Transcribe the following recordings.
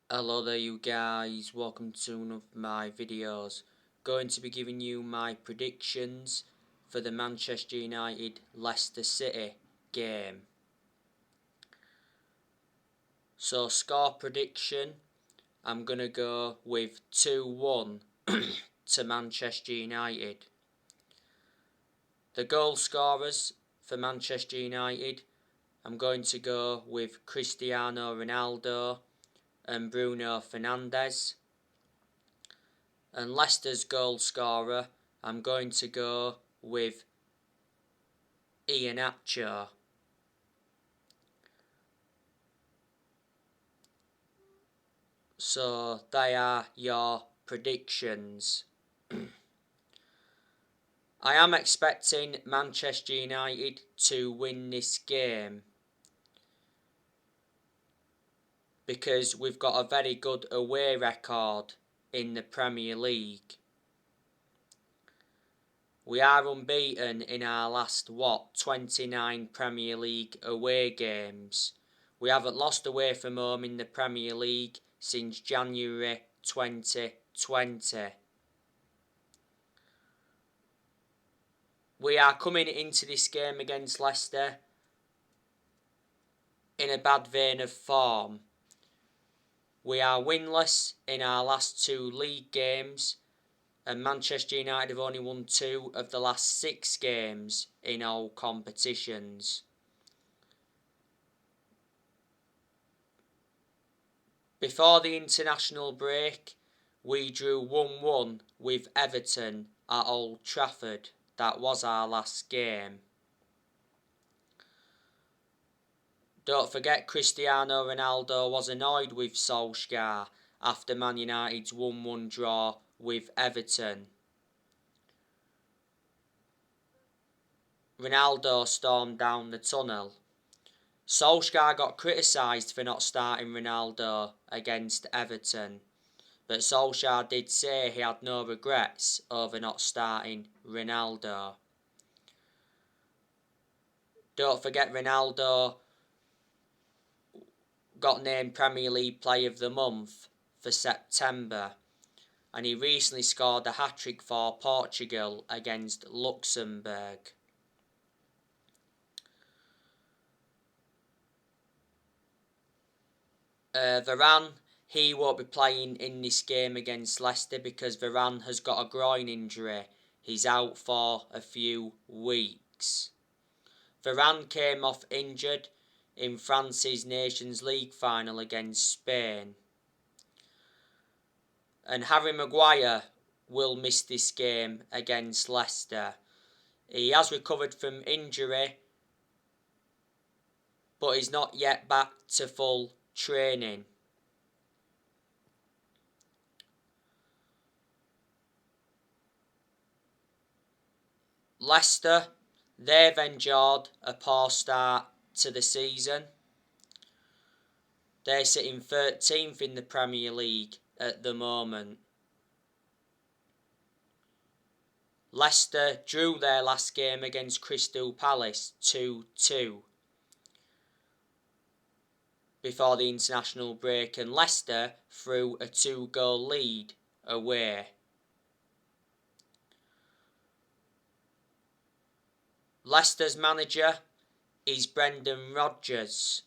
Hello there you guys, welcome to one of my videos. Going to be giving you my predictions for the Manchester United Leicester City game. So score prediction, I'm going to go with 2-1 to Manchester United. The goal scorers for Manchester United, I'm going to go with Cristiano Ronaldo and Bruno Fernandes. And Leicester's goal scorer, I'm going to go with Iheanacho. So they are your predictions. I am expecting Manchester United to win this game because we've got a very good away record in the Premier League. We are unbeaten in our last, 29 Premier League away games. We haven't lost away from home in the Premier League since January 2020. We are coming into this game against Leicester in a bad vein of form. We are winless in our last 2 league games, and Manchester United have only won 2 of the last 6 games in all competitions. Before the international break, we drew 1-1 with Everton at Old Trafford. That was our last game. Don't forget Cristiano Ronaldo was annoyed with Solskjaer after Man United's 1-1 draw with Everton. Ronaldo stormed down the tunnel. Solskjaer got criticised for not starting Ronaldo against Everton, but Solskjaer did say he had no regrets over not starting Ronaldo. Don't forget Ronaldo got named Premier League Player of the Month for September, and he recently scored a hat-trick for Portugal against Luxembourg. Varane, he won't be playing in this game against Leicester because Varane has got a groin injury. He's out for a few weeks. Varane came off injured in France's Nations League final against Spain. And Harry Maguire will miss this game against Leicester. He has recovered from injury, but he's not yet back to full training. Leicester, they've endured a poor start to the season. They're sitting 13th in the Premier League at the moment. Leicester drew their last game against Crystal Palace 2-2 before the international break, and Leicester threw a 2-goal lead away. Leicester's manager is Brendan Rodgers.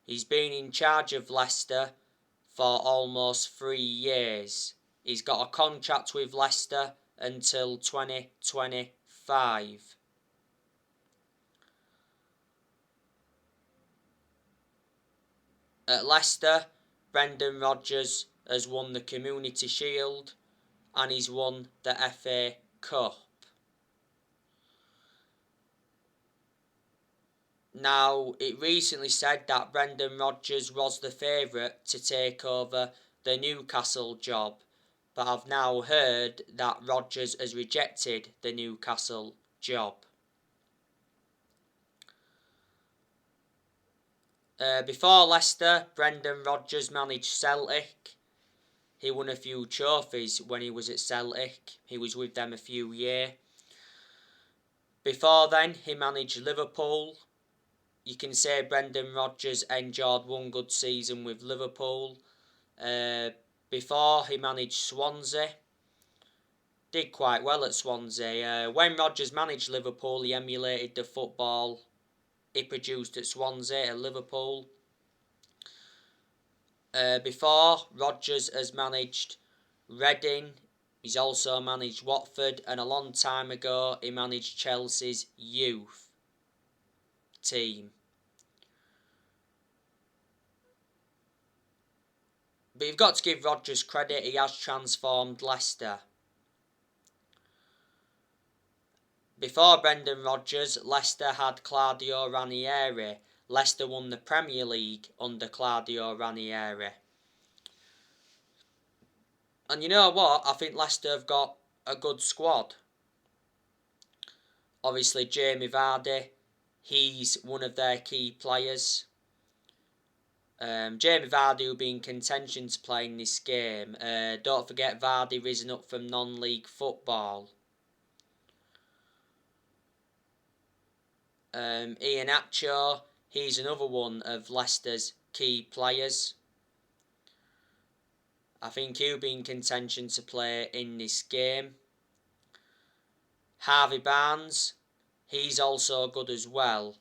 He's been in charge of Leicester for almost 3 years. He's got a contract with Leicester until 2025. At Leicester, Brendan Rodgers has won the Community Shield and he's won the FA Cup. Now, it recently said that Brendan Rodgers was the favourite to take over the Newcastle job, but I've now heard that Rodgers has rejected the Newcastle job. Before Leicester, Brendan Rodgers managed Celtic. He won a few trophies when he was at Celtic. He was with them a few years. Before then, he managed Liverpool, you can say Brendan Rodgers enjoyed one good season with Liverpool. Before he managed Swansea, did quite well at Swansea. When Rodgers managed Liverpool, he emulated the football he produced at Swansea at Liverpool. Before, Rodgers has managed Reading, he's also managed Watford, and a long time ago he managed Chelsea's youth team. But you've got to give Rodgers credit, he has transformed Leicester. Before Brendan Rodgers, Leicester had Claudio Ranieri. Leicester won the Premier League under Claudio Ranieri. And you know what? I think Leicester have got a good squad. Obviously, Jamie Vardy, he's one of their key players. Jamie Vardy will be in contention to play in this game. Don't forget Vardy risen up from non-league football. Iheanacho, he's another one of Leicester's key players. I think he'll be in contention to play in this game. Harvey Barnes, he's also good as well.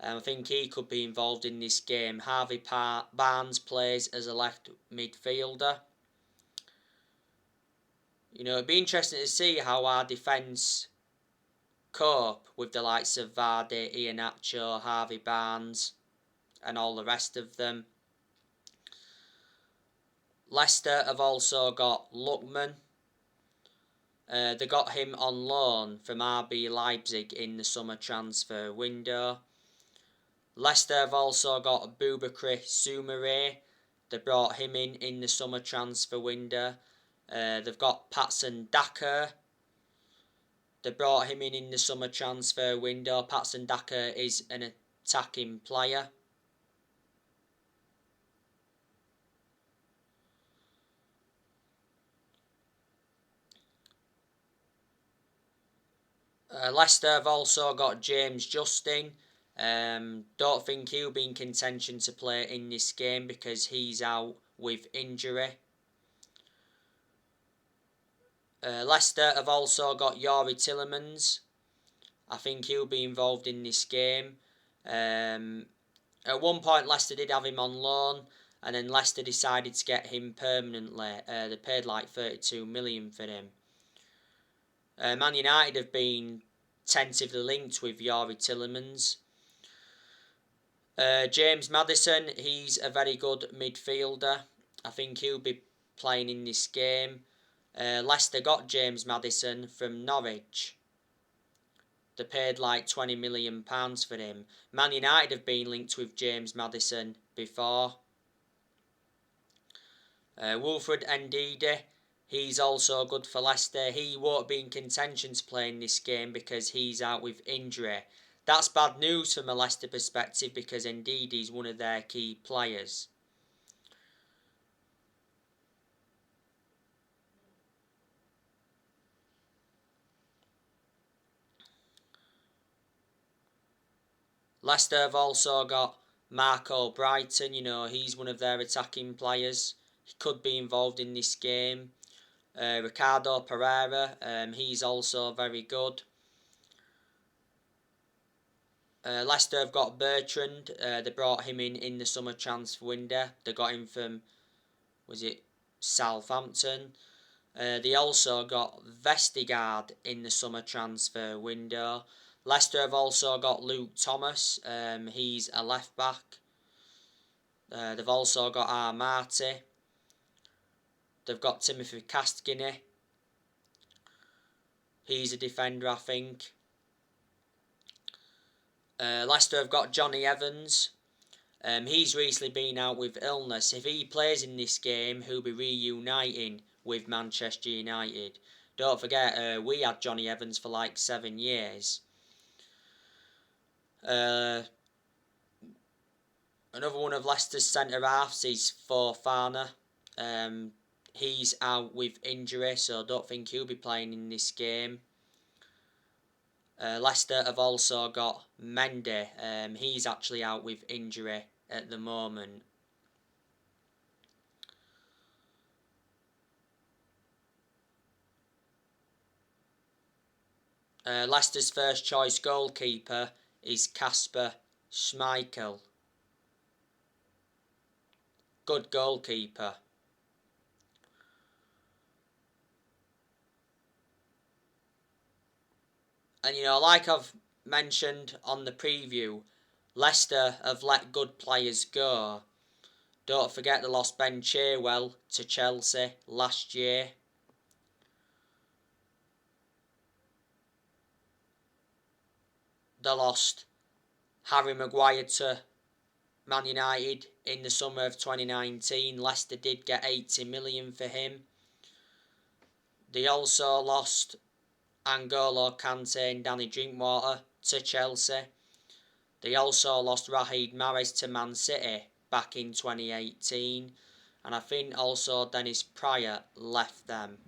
I think he could be involved in this game. Harvey Barnes plays as a left midfielder. You know, it'd be interesting to see how our defence cope with the likes of Vardy, Iheanacho, Harvey Barnes and all the rest of them. Leicester have also got Lookman. They got him on loan from RB Leipzig in the summer transfer window. Leicester have also got Boubakry Soumaré. They brought him in the summer transfer window. They've got Patson Daka. They brought him in the summer transfer window. Patson Daka is an attacking player. Leicester have also got James Justin. Don't think he'll be in contention to play in this game because he's out with injury. Leicester have also got Youri Tielemans. I think he'll be involved in this game. At one point Leicester did have him on loan, and then Leicester decided to get him permanently. They paid like 32 million for him. Man United have been tentatively linked with Youri Tielemans. James Maddison, he's a very good midfielder. I think he'll be playing in this game. Leicester got James Maddison from Norwich. They paid like £20 million for him. Man United have been linked with James Maddison before. Wilfred Ndidi, he's also good for Leicester. He won't be in contention to play in this game because he's out with injury. That's bad news from a Leicester perspective because Ndidi's one of their key players. Leicester have also got Marco Brighton. You know, he's one of their attacking players. He could be involved in this game. Ricardo Pereira, he's also very good. Leicester have got Bertrand. They brought him in the summer transfer window. They got him from, was it Southampton? They also got Vestergaard in the summer transfer window. Leicester have also got Luke Thomas. He's a left back. They've also got Armati. They've got Timothy Castagny. He's a defender, I think. Leicester have got Johnny Evans. He's recently been out with illness. If he plays in this game, he'll be reuniting with Manchester United. Don't forget, we had Johnny Evans for like 7 years. Another one of Leicester's centre-halves is Fofana. He's out with injury, so I don't think he'll be playing in this game. Leicester have also got Mendy. He's actually out with injury at the moment. Leicester's first choice goalkeeper is Kasper Schmeichel. Good goalkeeper. And like I've mentioned on the preview, Leicester have let good players go. Don't forget they lost Ben Chilwell to Chelsea last year. They lost Harry Maguire to Man United in the summer of 2019. Leicester did get 80 million for him. They also lost N'Golo Kante and Danny Drinkwater to Chelsea. They also lost Riyad Mahrez to Man City back in 2018. And I think also Dennis Pryor left them.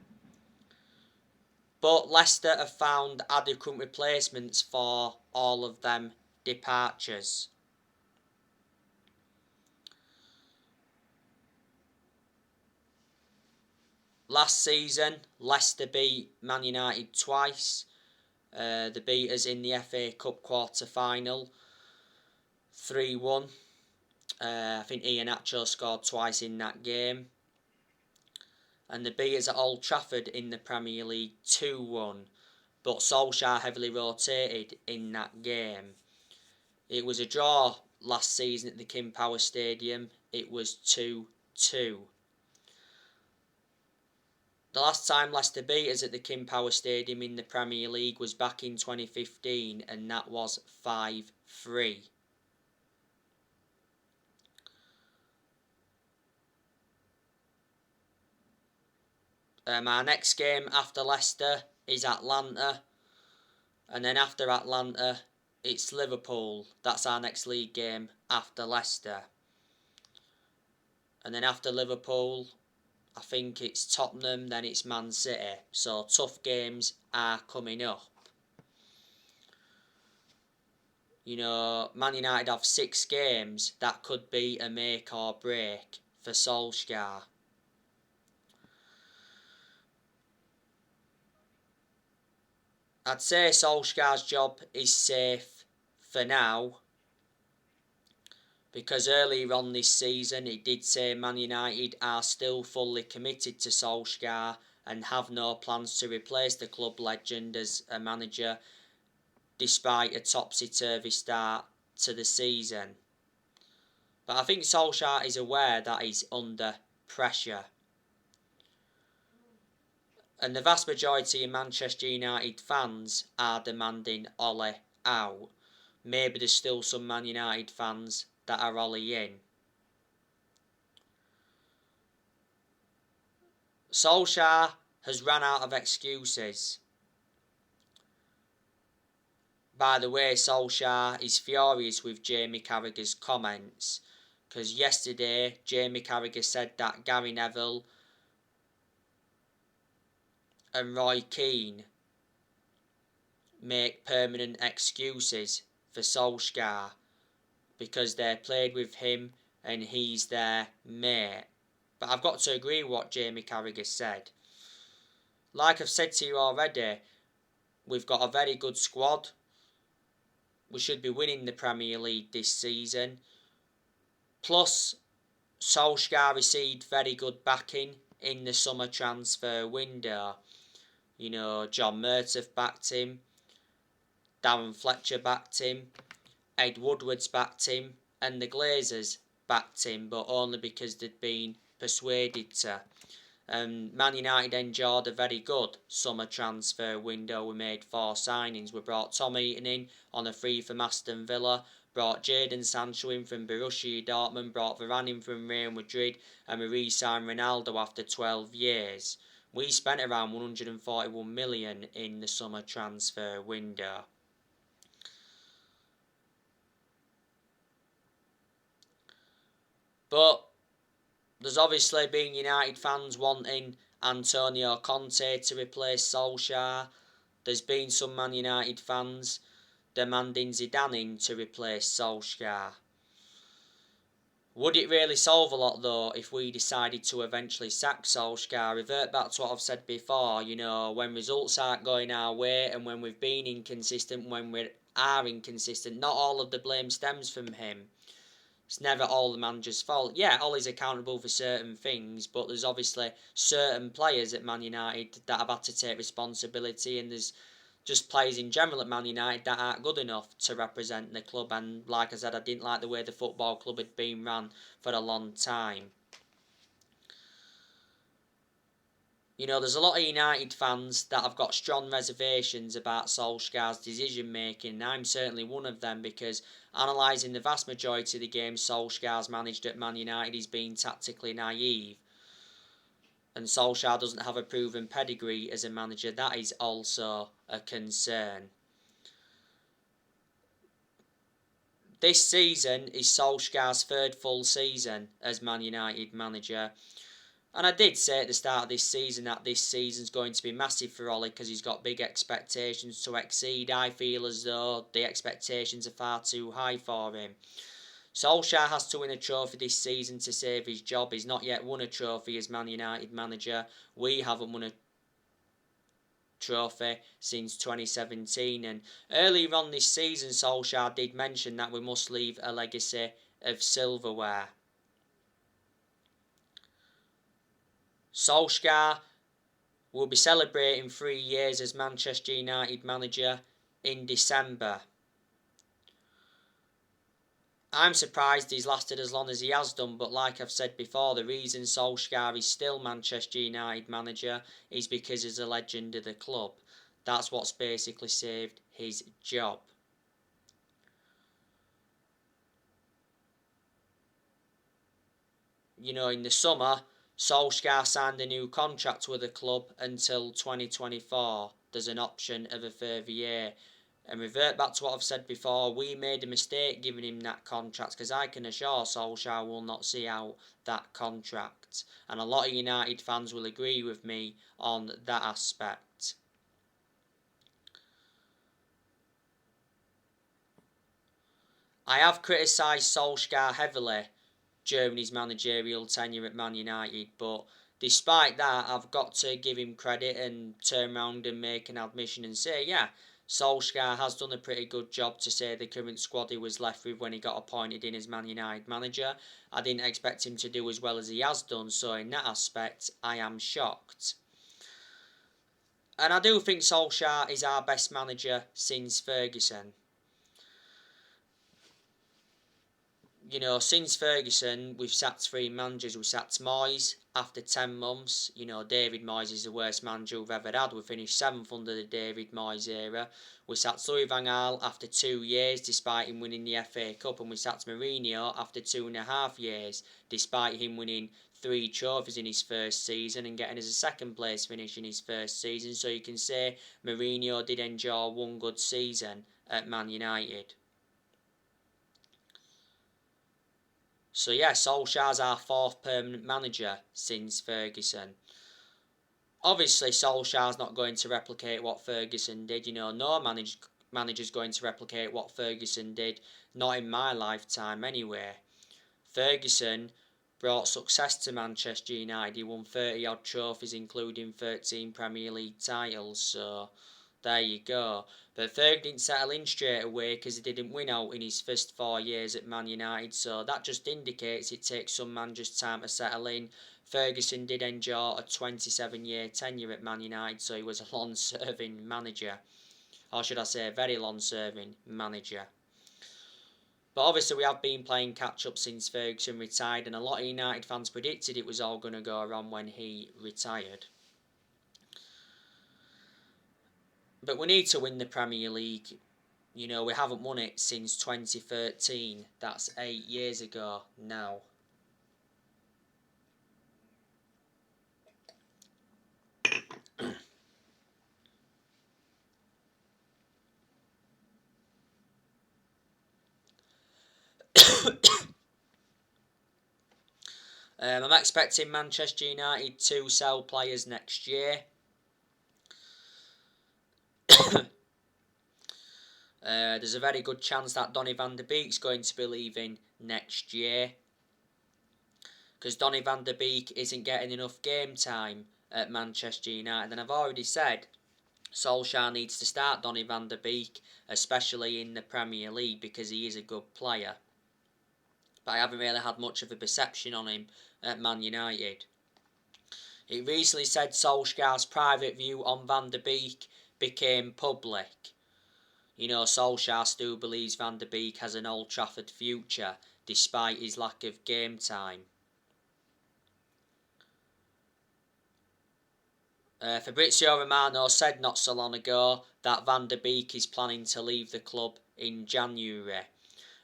But Leicester have found adequate replacements for all of them departures. Last season, Leicester beat Man United twice. They beat us in the FA Cup quarter-final, 3-1. I think Iheanacho scored twice in that game. And they beat us at Old Trafford in the Premier League 2-1. But Solskjaer heavily rotated in that game. It was a draw last season at the King Power Stadium. It was 2-2. The last time Leicester beat us at the King Power Stadium in the Premier League was back in 2015, and that was 5-3. Our next game after Leicester is Atlanta, and then after Atlanta it's Liverpool. That's our next league game after Leicester. And then after Liverpool, I think it's Tottenham, then it's Man City. So tough games are coming up. Man United have 6 games. That could be a make or break for Solskjaer. I'd say Solskjaer's job is safe for now, because earlier on this season it did say Man United are still fully committed to Solskjaer and have no plans to replace the club legend as a manager despite a topsy-turvy start to the season. But I think Solskjaer is aware that he's under pressure. And the vast majority of Manchester United fans are demanding Ole out. Maybe there's still some Man United fans that are Ole in. Solskjaer has run out of excuses. By the way, Solskjaer is furious with Jamie Carragher's comments, because yesterday Jamie Carragher said that Gary Neville and Roy Keane make permanent excuses for Solskjaer because they played with him and he's their mate. But I've got to agree with what Jamie Carragher said. Like I've said to you already, we've got a very good squad. We should be winning the Premier League this season. Plus, Solskjaer received very good backing in the summer transfer window. John Murtaugh backed him, Darren Fletcher backed him, Ed Woodward's backed him, and the Glazers backed him, but only because they'd been persuaded to. Man United enjoyed a very good summer transfer window. We made 4 signings. We brought Tom Heaton in on a free from Aston Villa, brought Jadon Sancho in from Borussia Dortmund, brought Varane in from Real Madrid, and we re-signed Ronaldo after 12 years. We spent around 141 million in the summer transfer window. But there's obviously been United fans wanting Antonio Conte to replace Solskjaer. there's been some Man United fans demanding Zidane in to replace Solskjaer. Would it really solve a lot though if we decided to eventually sack Solskjaer? Revert back to what I've said before, when results aren't going our way and when we've been inconsistent, when we are inconsistent, not all of the blame stems from him. It's never all the manager's fault. Yeah, Ollie's accountable for certain things, but there's obviously certain players at Man United that have had to take responsibility, and there's just players in general at Man United that aren't good enough to represent the club. And like I said, I didn't like the way the football club had been run for a long time. There's a lot of United fans that have got strong reservations about Solskjaer's decision making, and I'm certainly one of them, because analysing the vast majority of the games Solskjaer's managed at Man United, he's been tactically naive. And Solskjaer doesn't have a proven pedigree as a manager. That is also a concern. This season is Solskjaer's third full season as Man United manager. And I did say at the start of this season that this season's going to be massive for Ollie because he's got big expectations to exceed. I feel as though the expectations are far too high for him. Solskjaer has to win a trophy this season to save his job. He's not yet won a trophy as Man United manager. We haven't won a trophy since 2017. And earlier on this season, Solskjaer did mention that we must leave a legacy of silverware. Solskjaer will be celebrating 3 years as Manchester United manager in December. I'm surprised he's lasted as long as he has done, but like I've said before, the reason Solskjaer is still Manchester United manager is because he's a legend of the club. That's what's basically saved his job. In the summer, Solskjaer signed a new contract with the club until 2024. There's an option of a further year. And revert back to what I've said before, we made a mistake giving him that contract, because I can assure Solskjaer will not see out that contract. And a lot of United fans will agree with me on that aspect. I have criticised Solskjaer heavily during his managerial tenure at Man United, but despite that, I've got to give him credit and turn around and make an admission and say, yeah, Solskjaer has done a pretty good job to say the current squad he was left with when he got appointed in as Man United manager. I didn't expect him to do as well as he has done, so in that aspect, I am shocked. And I do think Solskjaer is our best manager since Ferguson. Since Ferguson, we've sacked 3 managers. We sacked Moyes after 10 months. David Moyes is the worst manager we've ever had. We finished 7th under the David Moyes era. We sacked Louis van Gaal after 2 years, despite him winning the FA Cup. And we sacked Mourinho after 2.5 years, despite him winning 3 trophies in his first season and getting us a 2nd place finish in his first season. So you can say Mourinho did enjoy one good season at Man United. So yeah, Solskjaer's our 4th permanent manager since Ferguson. Obviously, Solskjaer's not going to replicate what Ferguson did. No manager's going to replicate what Ferguson did. Not in my lifetime, anyway. Ferguson brought success to Manchester United. He won 30-odd trophies, including 13 Premier League titles. So there you go. But Ferg didn't settle in straight away because he didn't win out in his first 4 years at Man United. So that just indicates it takes some managers time to settle in. Ferguson did enjoy a 27-year tenure at Man United, so he was a long-serving manager. Or should I say, a very long-serving manager. But obviously we have been playing catch-up since Ferguson retired, and a lot of United fans predicted it was all going to go wrong when he retired. But we need to win the Premier League. We haven't won it since 2013. That's 8 years ago now. I'm expecting Manchester United to sell players next year. There's a very good chance that Donny van der Beek's going to be leaving next year, because Donny van der Beek isn't getting enough game time at Manchester United. And I've already said Solskjaer needs to start Donny van der Beek, especially in the Premier League, because he is a good player. But I haven't really had much of a perception on him at Man United. It recently said Solskjaer's private view on Van der Beek became public. You know, Solskjaer still believes Van der Beek has an Old Trafford future, despite his lack of game time. Fabrizio Romano said not so long ago that Van der Beek is planning to leave the club in January.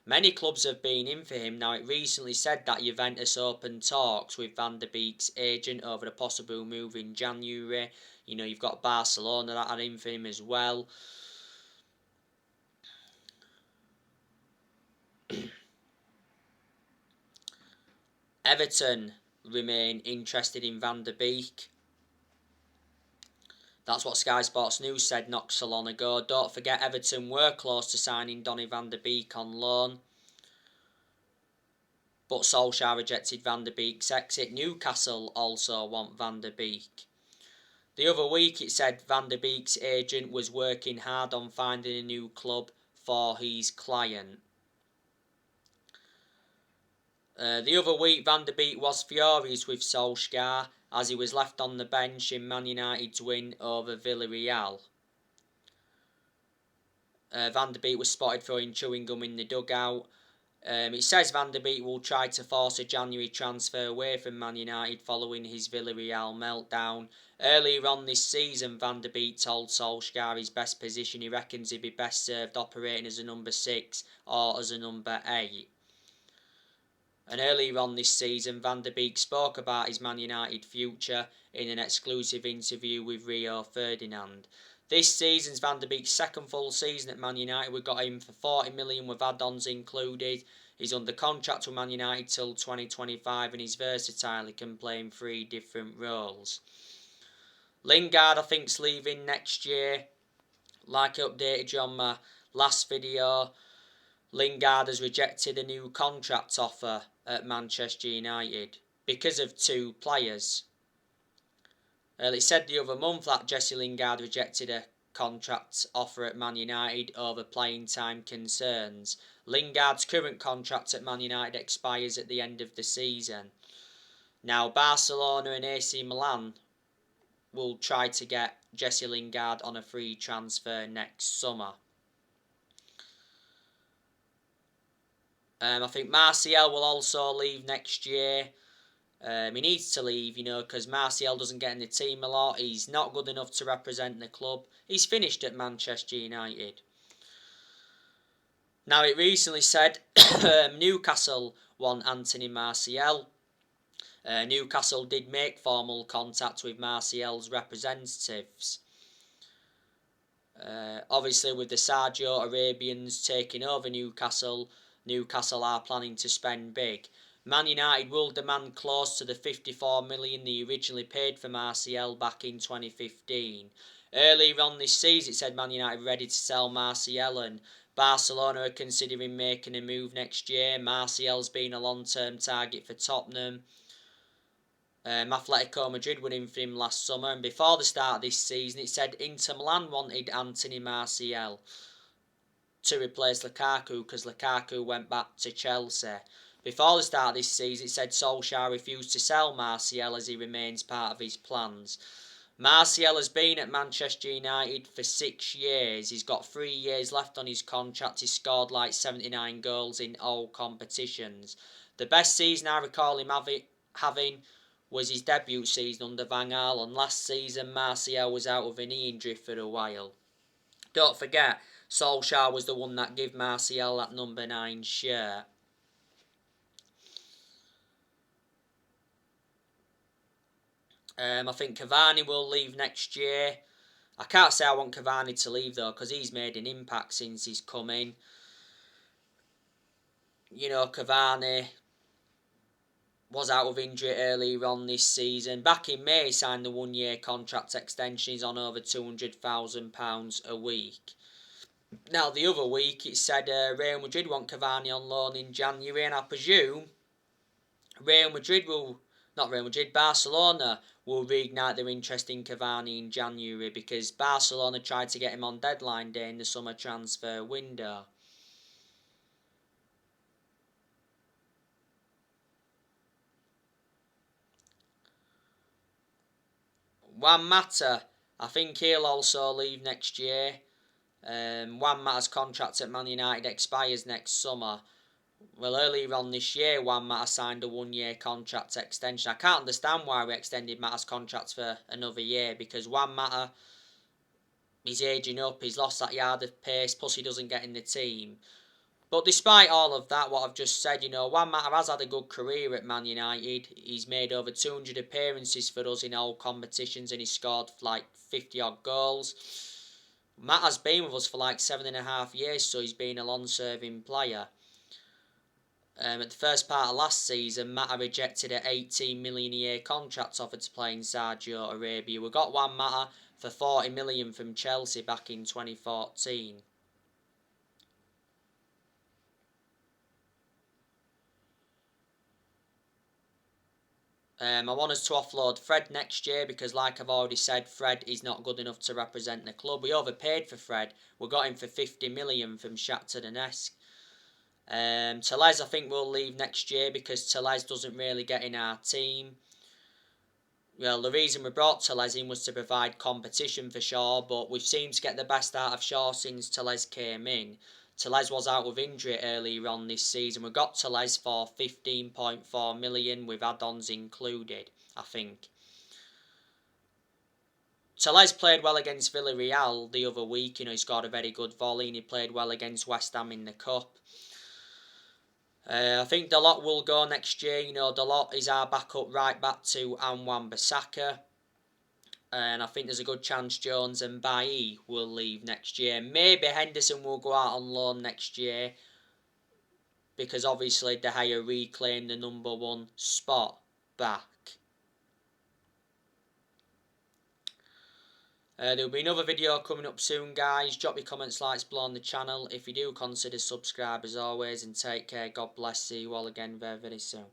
Many clubs have been in for him. Now, it recently said that Juventus opened talks with Van der Beek's agent over a possible move in January. You know, you've got Barcelona that are in for him as well. Everton remain interested in Van der Beek. That's what Sky Sports News said not so long ago. Don't forget, Everton were close to signing Donny van der Beek on loan, but Solskjaer rejected Van der Beek's exit. Newcastle also want Van der Beek. The other week it said Van der Beek's agent was working hard on finding a new club for his client. The other week Van der Beek was furious with Solskjaer as he was left on the bench in Man United's win over Villarreal. Van der Beek was spotted throwing chewing gum in the dugout. It says Van der Beek will try to force a January transfer away from Man United following his Villarreal meltdown. Earlier on this season, Van der Beek told Solskjaer his best position. He reckons he'd be best served operating as a number 6 or as a number 8. And earlier on this season, Van der Beek spoke about his Man United future in an exclusive interview with Rio Ferdinand. This season's Van der Beek's second full season at Man United. We got him for 40 million with add-ons included. He's under contract with Man United till 2025 and he's versatile. He can play in 3 different roles. Lingard, I think, is leaving next year. Like I updated you on my last video, Lingard has rejected a new contract offer at Manchester United because of 2 players. It said the other month that Jesse Lingard rejected a contract offer at Man United over playing time concerns. Lingard's current contract at Man United expires at the end of the season. Now, Barcelona and AC Milan will try to get Jesse Lingard on a free transfer next summer. I think Martial will also leave next year. He needs to leave, you know, because Martial doesn't get in the team a lot. He's not good enough to represent the club. He's finished at Manchester United. Now, it recently said Newcastle want Anthony Martial. Newcastle did make formal contact with Martial's representatives. Obviously, with the Saudi Arabians taking over Newcastle, Newcastle are planning to spend big. Man United will demand close to the 54 million they originally paid for Martial back in 2015. Earlier on this season, it said Man United were ready to sell Martial and Barcelona are considering making a move next year. Martial's been a long-term target for Tottenham. Atletico Madrid were in for him last summer, and before the start of this season, it said Inter Milan wanted Anthony Martial to replace Lukaku because Lukaku went back to Chelsea. Before the start of this season, it said Solskjaer refused to sell Martial as he remains part of his plans. Martial has been at Manchester United for 6 years. He's got 3 years left on his contract. He's scored like 79 goals in all competitions. The best season I recall him having was his debut season under Van Gaal, and last season Martial was out with a knee injury for a while. Don't forget, Solskjaer was the one that gave Martial that number 9 shirt. I think Cavani will leave next year. I can't say I want Cavani to leave though, because he's made an impact since he's come in. You know, Cavani was out of injury earlier on this season. Back in May, he signed the 1-year contract extension. He's on over £200,000 a week. Now, the other week it said Real Madrid want Cavani on loan in January, and I presume Barcelona will reignite their interest in Cavani in January, because Barcelona tried to get him on deadline day in the summer transfer window. Juan Mata, I think he'll also leave next year. Juan Mata's contract at Man United expires next summer. Well, earlier on this year, Juan Mata signed a 1-year contract extension. I can't understand why we extended Mata's contract for another year, because Juan Mata, he's aging up, he's lost that yard of pace, plus he doesn't get in the team. But despite all of that, what I've just said, Juan Mata has had a good career at Man United. He's made over 200 appearances for us in all competitions, and he's scored like 50 odd goals. Mata's been with us for like 7.5 years, so he's been a long-serving player. At the first part of last season, Mata rejected an 18 million a year contract offered to play in Saudi Arabia. We got Juan Mata for 40 million from Chelsea back in 2014. I want us to offload Fred next year, because like I've already said, Fred is not good enough to represent the club. We overpaid for Fred. We got him for 50 million from Shakhtar Donetsk. Tellez, I think, will leave next year, because Tellez doesn't really get in our team. Well, the reason we brought Tellez in was to provide competition for Shaw, but we've seemed to get the best out of Shaw since Tellez came in. Tellez was out with injury earlier on this season. We got Tellez for 15.4 million with add-ons included, I think. Tellez played well against Villarreal the other week. He scored a very good volley, and he played well against West Ham in the Cup. I think Dalot will go next year. Dalot is our backup right back to Wan-Bissaka. And I think there's a good chance Jones and Bailly will leave next year. Maybe Henderson will go out on loan next year, because obviously De Gea reclaimed the number 1 spot back. There'll be another video coming up soon, guys. Drop your comments, likes below on the channel. If you do, consider subscribe as always, and take care. God bless. See you all again very, very soon.